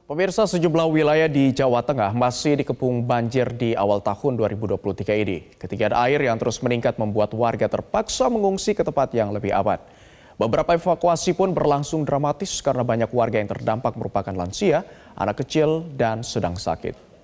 Pemirsa, sejumlah wilayah di Jawa Tengah masih dikepung banjir di awal tahun 2023 ini. Ketinggian air yang terus meningkat membuat warga terpaksa mengungsi ke tempat yang lebih aman. Beberapa evakuasi pun berlangsung dramatis karena banyak warga yang terdampak merupakan lansia, anak kecil, dan sedang sakit.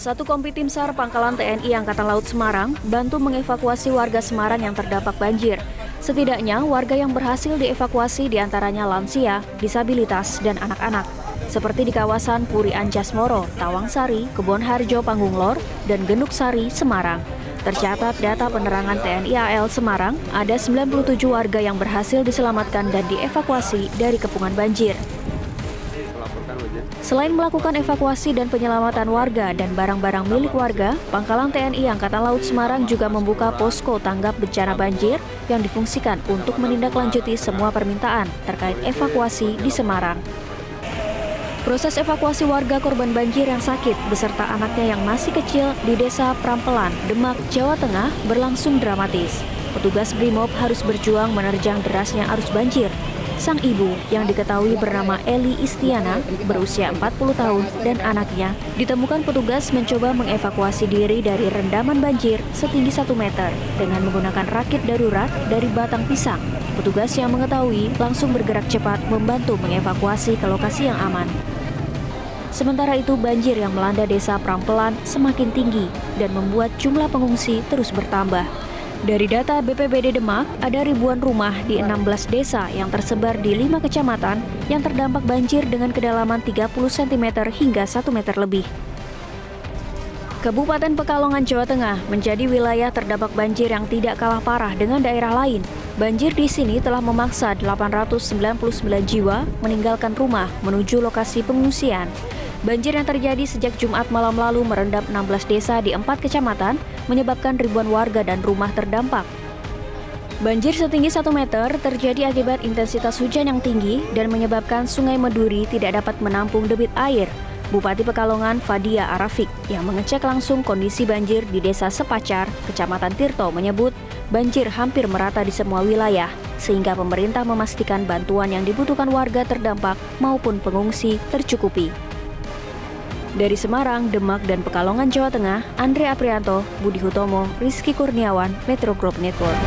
Satu kompi tim SAR Pangkalan TNI Angkatan Laut Semarang bantu mengevakuasi warga Semarang yang terdampak banjir. Setidaknya warga yang berhasil dievakuasi diantaranya lansia, disabilitas, dan anak-anak. Seperti di kawasan Puri Anjasmoro, Tawangsari, Kebonharjo, Panggunglor, dan Genuk Sari, Semarang. Tercatat data penerangan TNI AL Semarang, ada 97 warga yang berhasil diselamatkan dan dievakuasi dari kepungan banjir. Selain melakukan evakuasi dan penyelamatan warga dan barang-barang milik warga, Pangkalan TNI Angkatan Laut Semarang juga membuka posko tanggap bencana banjir yang difungsikan untuk menindaklanjuti semua permintaan terkait evakuasi di Semarang. Proses evakuasi warga korban banjir yang sakit beserta anaknya yang masih kecil di Desa Prampelan, Demak, Jawa Tengah berlangsung dramatis. Petugas Brimob harus berjuang menerjang derasnya arus banjir. Sang ibu yang diketahui bernama Eli Istiana berusia 40 tahun dan anaknya ditemukan petugas mencoba mengevakuasi diri dari rendaman banjir setinggi 1 meter dengan menggunakan rakit darurat dari batang pisang. Petugas yang mengetahui langsung bergerak cepat membantu mengevakuasi ke lokasi yang aman. Sementara itu banjir yang melanda Desa Prampelan semakin tinggi dan membuat jumlah pengungsi terus bertambah. Dari data BPBD Demak, ada ribuan rumah di 16 desa yang tersebar di 5 kecamatan yang terdampak banjir dengan kedalaman 30 cm hingga 1 meter lebih. Kabupaten Pekalongan, Jawa Tengah menjadi wilayah terdampak banjir yang tidak kalah parah dengan daerah lain. Banjir di sini telah memaksa 899 jiwa meninggalkan rumah menuju lokasi pengungsian. Banjir yang terjadi sejak Jumat malam lalu merendam 16 desa di 4 kecamatan, menyebabkan ribuan warga dan rumah terdampak. Banjir setinggi 1 meter terjadi akibat intensitas hujan yang tinggi dan menyebabkan Sungai Meduri tidak dapat menampung debit air. Bupati Pekalongan Fadia Arafik yang mengecek langsung kondisi banjir di Desa Sepacar, Kecamatan Tirto menyebut banjir hampir merata di semua wilayah, sehingga pemerintah memastikan bantuan yang dibutuhkan warga terdampak maupun pengungsi tercukupi. Dari Semarang, Demak, dan Pekalongan, Jawa Tengah, Andre Aprianto, Budi Hutomo, Rizky Kurniawan, Metro Group Network.